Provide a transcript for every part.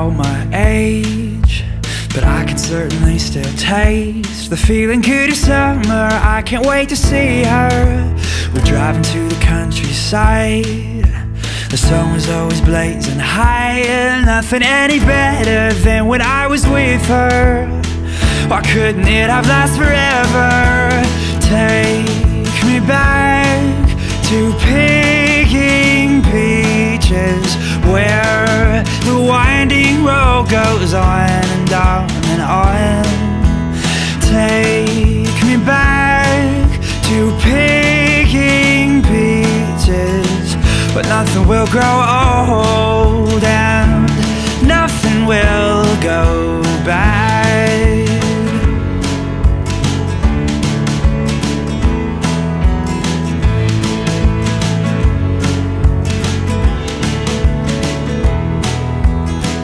about my age, but I can certainly still taste the feeling good of summer. I can't wait to see her. We're driving to the countryside. The sun was always blazing high, and nothing any better than when I was with her. Why couldn't it have lasted forever? Take me back to picking peaches, where the winding road goes on and on and on. Take me back to picking peaches, but nothing will grow old and nothing will go bad.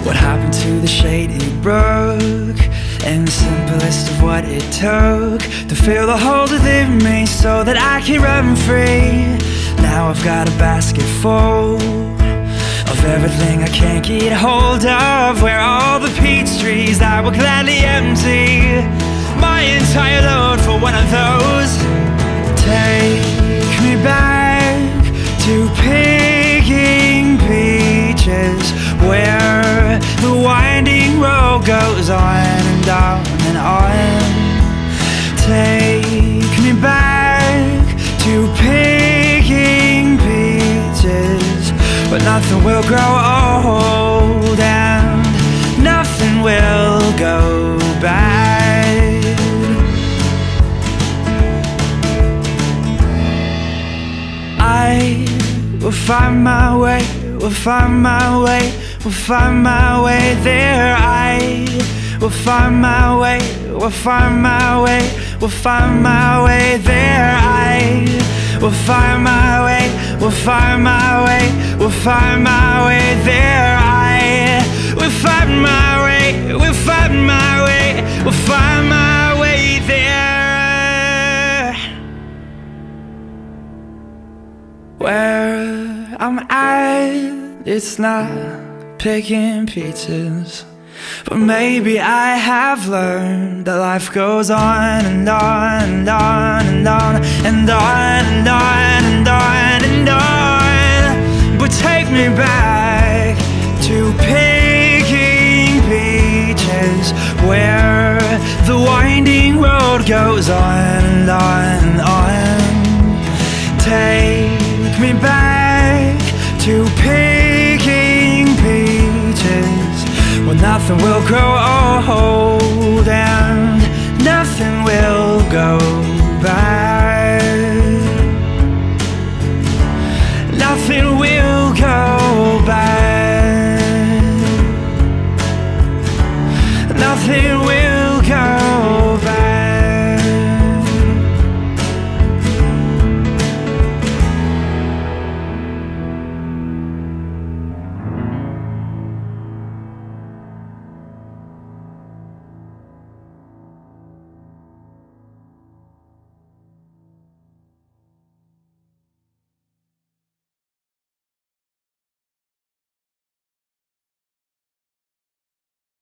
What happened to the shady brook, and the simplest of what it took to feel the hold within me so that I can run free? Now I've got a basket full of everything I can't get hold of, where all the peach trees I will gladly empty my entire load for one of those. Take me back to picking peaches, where the winding road goes on and on and on. Take me back to picking peaches, but nothing will grow old and nothing will go bad. I will find my way, will find my way, will find my way there. I will find my way, will find my way, will find my way there. I will find my way, will find my way, will find my way there. I will find my way, will find my way, will find my way there. Where I'm at, it's not picking peaches, but maybe I have learned that life goes on and on and on and on and on and on and on and on. But take me back to picking peaches, where the winding road goes on and on and on. Take me back to picking peaches, well, nothing will grow old and nothing will go bad. Nothing will go bad. Nothing will